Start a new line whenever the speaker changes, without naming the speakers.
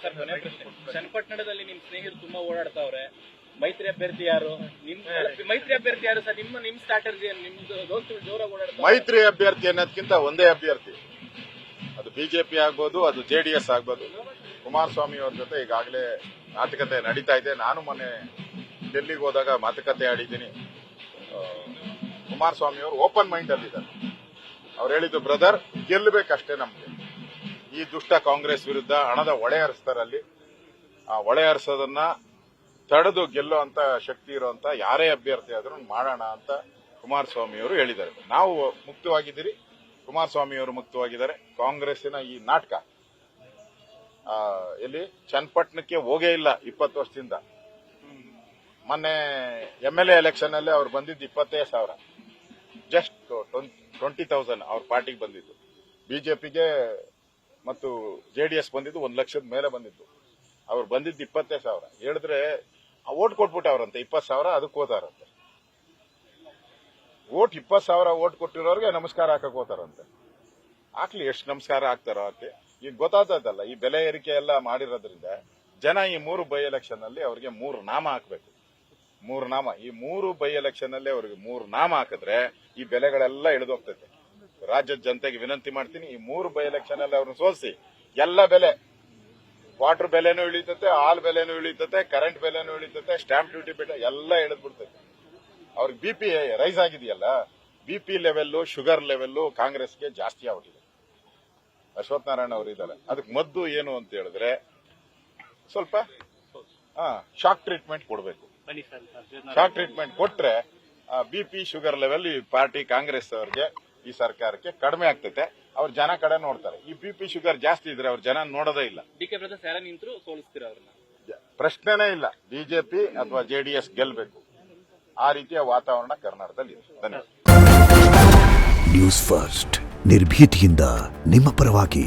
Sir ಕೊನೆ ಪ್ರಶ್ನೆ. ಚನ್ನಪಟ್ಟಣದಲ್ಲಿ ನಿಮ್ ಸ್ನೇಹಿತರು ತುಂಬಾ ಓಡಾಡ್ತಾವ್ರೆ. ಮೈತ್ರಿ ಅಭ್ಯರ್ಥಿ ಯಾರು? ಮೈತ್ರಿ ಅಭ್ಯರ್ಥಿ ಯಾರು ಸರ್? ನಿಮ್ ಸ್ಟ್ರಾಟಜಿ ನಿಮ್ದು ದೋಸ್ತರು ಜೋರಾಗಿ ಓಡಾಡ್ತಾರೆ.
ಮೈತ್ರಿ ಅಭ್ಯರ್ಥಿ ಅನ್ನೋದಕ್ಕಿಂತ ಒಂದೇ ಅಭ್ಯರ್ಥಿ, ಅದು ಬಿಜೆಪಿ ಆಗ್ಬೋದು, ಅದು ಜೆಡಿಎಸ್ ಆಗ್ಬೋದು. ಕುಮಾರಸ್ವಾಮಿ ಅವ್ರ ಜೊತೆ ಈಗಾಗಲೇ ಮಾತುಕತೆ ನಡೀತಾ ಇದೆ. ನಾನು ಮೊನ್ನೆ ಡೆಲ್ಲಿಗೆ ಹೋದಾಗ ಮಾತುಕತೆ ಆಡಿದ್ದೀನಿ. ಕುಮಾರಸ್ವಾಮಿ ಅವರು ಓಪನ್ ಮೈಂಡ್ ಅಲ್ಲಿ ಇದ್ದಾರೆ. ಅವ್ರು ಹೇಳಿದ್ದು, ಬ್ರದರ್ ಗೆಲ್ಲಬೇಕಷ್ಟೇ ನಮ್ಗೆ. ಈ ದುಷ್ಟ ಕಾಂಗ್ರೆಸ್ ವಿರುದ್ಧ ಹಣದ ಹೊಳೆ ಹರಿಸ್ತಾರಲ್ಲಿ, ಆ ಹೊಳೆ ಹರಿಸೋದನ್ನ ತಡೆದು ಗೆಲ್ಲೋ ಅಂತ ಶಕ್ತಿ ಇರುವಂತ ಯಾರೇ ಅಭ್ಯರ್ಥಿ ಆದ್ರೂ ಮಾಡೋಣ ಅಂತ ಕುಮಾರಸ್ವಾಮಿ ಅವರು ಹೇಳಿದ್ದಾರೆ. ನಾವು ಮುಕ್ತವಾಗಿದ್ದೀರಿ, ಕುಮಾರಸ್ವಾಮಿ ಅವರು ಮುಕ್ತವಾಗಿದ್ದಾರೆ. ಕಾಂಗ್ರೆಸ್ಸಿನ ಈ ನಾಟಕ ಎಲ್ಲಿ ಚನ್ನಪಟ್ಟಣಕ್ಕೆ ಹೋಗೇ ಇಲ್ಲ 20 ವರ್ಷದಿಂದ. ಮೊನ್ನೆ MLA ಎಲೆಕ್ಷನ್ ಅಲ್ಲಿ ಅವ್ರು ಬಂದಿದ್ದು 25,000, ಜಸ್ಟ್ 20,000 ಅವ್ರ ಪಾರ್ಟಿಗೆ ಬಂದಿದ್ದು. ಬಿಜೆಪಿಗೆ ಮತ್ತು ಜೆಡಿಎಸ್ ಬಂದಿದ್ದು 1 ಲಕ್ಷದ ಮೇಲೆ ಬಂದಿದ್ದು. ಅವ್ರು ಬಂದಿದ್ದು 25,000. ಹೇಳಿದ್ರೆ ಓಟ್ ಕೊಟ್ಬಿಟ್ಟವ್ರಂತೆ 20,000, ಅದಕ್ಕೆ ಹೋದಾರಂತೆ. ಓಟ್ 20,000 ಓಟ್ ಕೊಟ್ಟಿರೋರಿಗೆ ನಮಸ್ಕಾರ ಹಾಕಕ್ ಹೋತಾರಂತೆ. ಹಾಕ್ಲಿ, ಎಷ್ಟು ನಮಸ್ಕಾರ ಹಾಕ್ತಾರೋ ಹಾಕಿ. ಈಗ ಗೊತ್ತಾಗ್ತದಲ್ಲ, ಈ ಬೆಲೆ ಏರಿಕೆ ಎಲ್ಲ ಮಾಡಿರೋದ್ರಿಂದ ಜನ ಈ 3 ಬೈ ಎಲೆಕ್ಷನ್ ಅಲ್ಲಿ ಅವ್ರಿಗೆ 3 ನಾಮ ಹಾಕ್ಬೇಕು. 3 ನಾಮ, ಈ 3 ಬೈ ಎಲೆಕ್ಷನ್ ಅಲ್ಲಿ ಅವ್ರಿಗೆ 3 ನಾಮ ಹಾಕಿದ್ರೆ ಈ ಬೆಲೆಗಳೆಲ್ಲ ಇಳಿದೋಗ್ತೈತೆ. ರಾಜ್ಯದ ಜನತೆಗೆ ವಿನಂತಿ ಮಾಡ್ತೀನಿ, ಈ 3 ಬೈ ಎಲೆಕ್ಷನ್ ಅಲ್ಲಿ ಅವ್ರನ್ನ ಸೋಲಿಸಿ. ಎಲ್ಲ ಬೆಲೆ, ವಾಟರ್ ಬೆಲೆನೂ ಇಳಿತತೆ, ಹಾಲ್ ಬೆಲೆನೂ ಇಳಿತತೆ, ಕರೆಂಟ್ ಬೆಲೆನೂ ಇಳಿತತೆ, ಸ್ಟಾಂಪ್ ಡ್ಯೂಟಿ ಬೆಲೆ ಎಲ್ಲ ಇಳಿದ್ಬಿಡ್ತೈತೆ. ಅವ್ರಿಗೆ BP ರೈಸ್ ಆಗಿದೆಯಲ್ಲ, BP ಲೆವೆಲ್ಲು, ಶುಗರ್ ಲೆವೆಲ್ಲು ಕಾಂಗ್ರೆಸ್ಗೆ ಜಾಸ್ತಿ ಆಗ್ಬಿಟ್ಟಿದೆ. ಅಶ್ವಥ್ ನಾರಾಯಣ ಅವರು ಇದ್ದಾರೆ. ಅದಕ್ಕೆ ಮದ್ದು ಏನು ಅಂತ ಹೇಳಿದ್ರೆ ಸ್ವಲ್ಪ ಶಾಕ್ ಟ್ರೀಟ್ಮೆಂಟ್ ಕೊಡಬೇಕು. ಶಾಕ್ ಟ್ರೀಟ್ಮೆಂಟ್ ಕೊಟ್ರೆ BP ಶುಗರ್ ಲೆವೆಲ್ ಈ ಪಾರ್ಟಿ ಕಾಂಗ್ರೆಸ್ ಅವರಿಗೆ, ಈ ಸರ್ಕಾರಕ್ಕೆ ಕಡಿಮೆ ಆಗ್ತೈತೆ. ಅವ್ರ ಜನ ಕಡೆ ನೋಡ್ತಾರೆ. ಈ BP ಶುಗರ್ ಜಾಸ್ತಿ ಇದ್ರೆ ಅವ್ರ ಜನ ನೋಡೋದೇ ಇಲ್ಲ.
DK ಬ್ರದರ್ಸ್ ಯಾರ ನಿಂತರು ಸೋಲಿಸ್ತೀರ ಅವ್ರನ್ನ?
ಪ್ರಶ್ನೆನೇ ಇಲ್ಲ. ಬಿಜೆಪಿ ಅಥವಾ JDS ಗೆಲ್ಲಬೇಕು. ಆ ರೀತಿಯ ವಾತಾವರಣ ಕರ್ನಾಟಕದಲ್ಲಿ ಇದೆ. ಧನ್ಯವಾದ.
ನ್ಯೂಸ್ ಫಸ್ಟ್, ನಿರ್ಭೀತಿಯಿಂದ ನಿಮ್ಮ ಪರವಾಗಿ.